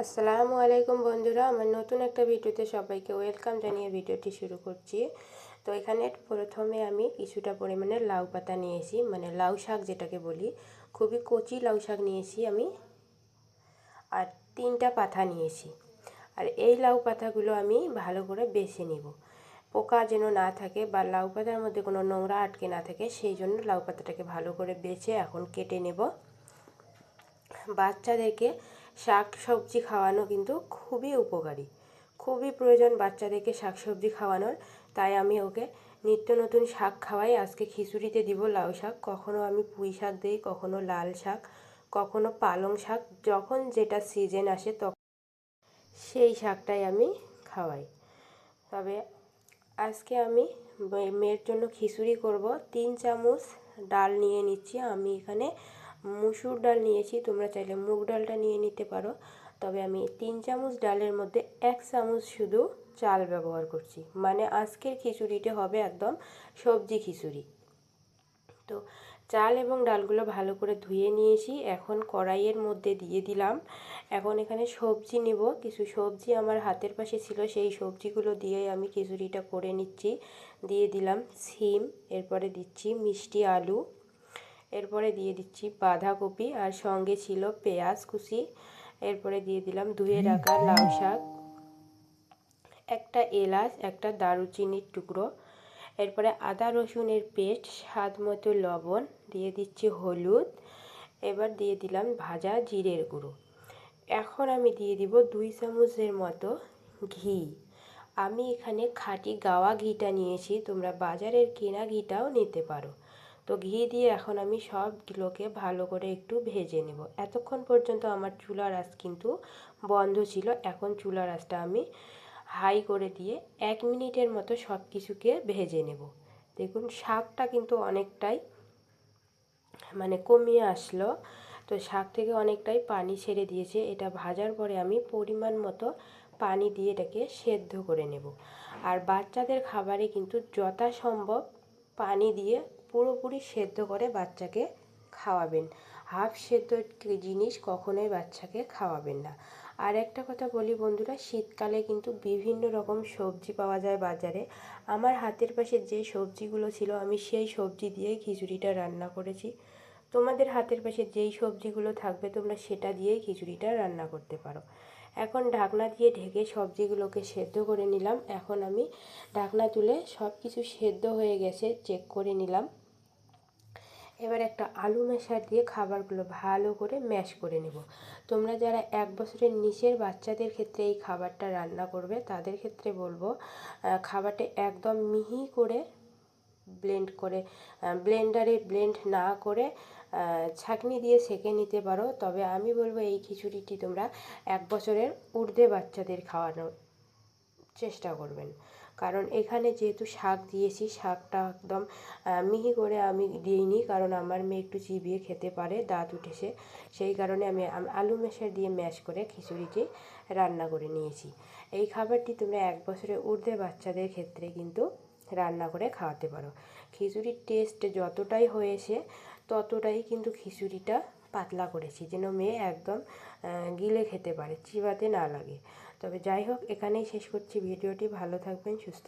আসসালামু আলাইকুম বন্ধুরা, আমার নতুন একটা ভিডিওতে সবাইকে ওয়েলকাম জানিয়ে ভিডিওটি শুরু করছি। তো এখানে প্রথমে আমি কিছুটা পরিমাণে লাউ পাতা নিয়েছি, মানে লাউ শাক যেটাকে বলি, খুবই কচি লাউ শাক নিয়েছি আমি, আর 3টা পাতা নিয়েছি। আর এই লাউ পাতাগুলো আমি ভালো করে বেছে নিব, পোকা যেন না থাকে বা লাউ পাতার মধ্যে কোনো নোংরা আটকে না থাকে, সেই জন্য লাউ পাতাটাকে ভালো করে বেছে এখন কেটে নেব। বাচ্চাদেরকে শাক সবজি খাওয়ানো কিন্তু খুবই উপকারী, খুবই প্রয়োজন বাচ্চাদেরকে শাক সবজি খাওয়ানোর। তাই আমি ওকে নিত্য নতুন শাক খাওয়াই। আজকে খিচুড়িতে দিব লাউ শাক, কখনো আমি পুঁই শাক দিই, কখনো লাল শাক, কখনো পালং শাক, যখন যেটা সিজন আসে তখন সেই শাকটাই আমি খাওয়াই। তবে আজকে আমি মেয়ের জন্য খিচুড়ি করব। 3 চামচ ডাল নিয়ে নিচ্ছি আমি, এখানে মুসুর ডাল নিয়েছি, তোমরা চাইলে মুগ ডালটা নিয়ে নিতে পারো। তবে আমি 3 চামচ ডালের মধ্যে 1 চামচ শুধু চাল ব্যবহার করছি, মানে আজকের খিচুড়িটা হবে একদম সবজি খিচুড়ি। তো চাল এবং ডালগুলো ভালো করে ধুয়ে নিয়েছি, এখন কড়াইয়ের মধ্যে দিয়ে দিলাম। এখন এখানে সবজি নিব, কিছু সবজি আমার হাতের পাশে ছিল, সেই সবজিগুলো দিয়ে আমি খিচুড়িটা করে নিচ্ছি। দিয়ে দিলাম সিম, এরপরে দিচ্ছি মিষ্টি আলু, এরপরে দিয়ে দিচ্ছি বাঁধাকপি, আর সঙ্গে ছিল পেঁয়াজ কুচি। এরপরে দিয়ে দিলাম ধুয়ে রাখা লাউ শাক, একটা এলাচ, একটা দারুচিনির টুকরো, এরপরে আদা রসুনের পেস্ট, স্বাদ মতো লবণ, দিয়ে দিচ্ছি হলুদ, এবার দিয়ে দিলাম ভাজা জিরের গুঁড়ো। এখন আমি দিয়ে দিব 2 চামচের মতো ঘি। আমি এখানে খাঁটি গাওয়া ঘিটা নিয়েছি, তোমরা বাজারের কেনা ঘিটাও নিতে পারো। তো ঘি দিয়ে এখন আমি সবগুলোকে ভালো করে একটু ভেজে নেব। এতক্ষণ পর্যন্ত আমার চুলার আঁচ কিন্তু বন্ধ ছিল, এখন চুলার আঁচটা আমি হাই করে দিয়ে 1 মিনিটের মতো সব কিছুকে ভেজে নেব। দেখুন শাকটা কিন্তু অনেকটাই মানে কমিয়ে আসলো, তো শাক থেকে অনেকটাই পানি ছেড়ে দিয়েছে। এটা ভাজার পরে আমি পরিমাণ মতো পানি দিয়ে এটাকে সেদ্ধ করে নেব। আর বাচ্চাদের খাবারে কিন্তু যথাসম্ভব পানি দিয়ে পুরোপুরি সেদ্ধ করে বাচ্চাকে খাওয়াবেন। হাফ সেদ্ধ জিনিস কখনোই বাচ্চাকে খাওয়াবেন না। আর একটা কথা বলি বন্ধুরা, শীতকালে কিন্তু বিভিন্ন রকম সবজি পাওয়া যায় বাজারে। আমার হাতের পাশে যে সবজিগুলো ছিল আমি সেই সবজি দিয়েই খিচুড়িটা রান্না করেছি। তোমাদের হাতের পাশে যেই সবজিগুলো থাকবে তোমরা সেটা দিয়েই খিচুড়িটা রান্না করতে পারো। এখন ঢাকনা দিয়ে ঢেকে সবজিগুলোকে সেদ্ধ করে নিলাম। এখন আমি ঢাকনা তুলে সব কিছু সেদ্ধ হয়ে গেছে চেক করে নিলাম। এবার একটা আলু ম্যাশার দিয়ে খাবারগুলো ভালো করে ম্যাশ করে নেব। তোমরা যারা 1 বছরের নিচের বাচ্চাদের ক্ষেত্রে এই খাবারটা রান্না করবে তাদের ক্ষেত্রে বলবো খাবারটা একদম মিহি করে ব্লেন্ডারে ব্লেন্ড না করে ছাঁকনি দিয়ে ছেঁকে নিতে পারো। তবে আমি বলবো এই খিচুড়িটি তোমরা 1 বছরের ঊর্ধ্বে বাচ্চাদের খাওয়ানোর চেষ্টা করবেন, কারণ এখানে যেহেতু শাক দিয়েছি শাকটা একদম মিহি করে আমি দিইনি, কারণ আমার মেয়ে একটু চিবিয়ে খেতে পারে, দাঁত উঠেছে, সেই কারণে আমি আলু ম্যাশার দিয়ে ম্যাশ করে খিচুড়িটি রান্না করে নিয়েছি। এই খাবারটি তোমরা 1 বছরের ঊর্ধ্বে বাচ্চাদের ক্ষেত্রে কিন্তু রান্না করে খাওয়াতে পারো। খিচুড়ির টেস্ট যতটাই হয়েছে ততটাই কিন্তু খিচুড়িটা পাতলা করেছি, যেন মেয়ে একদম গিলে খেতে পারে, চিবাতে না লাগে। তবে যাই হোক, এখানেই শেষ করছি ভিডিওটি। ভালো থাকবেন, সুস্থ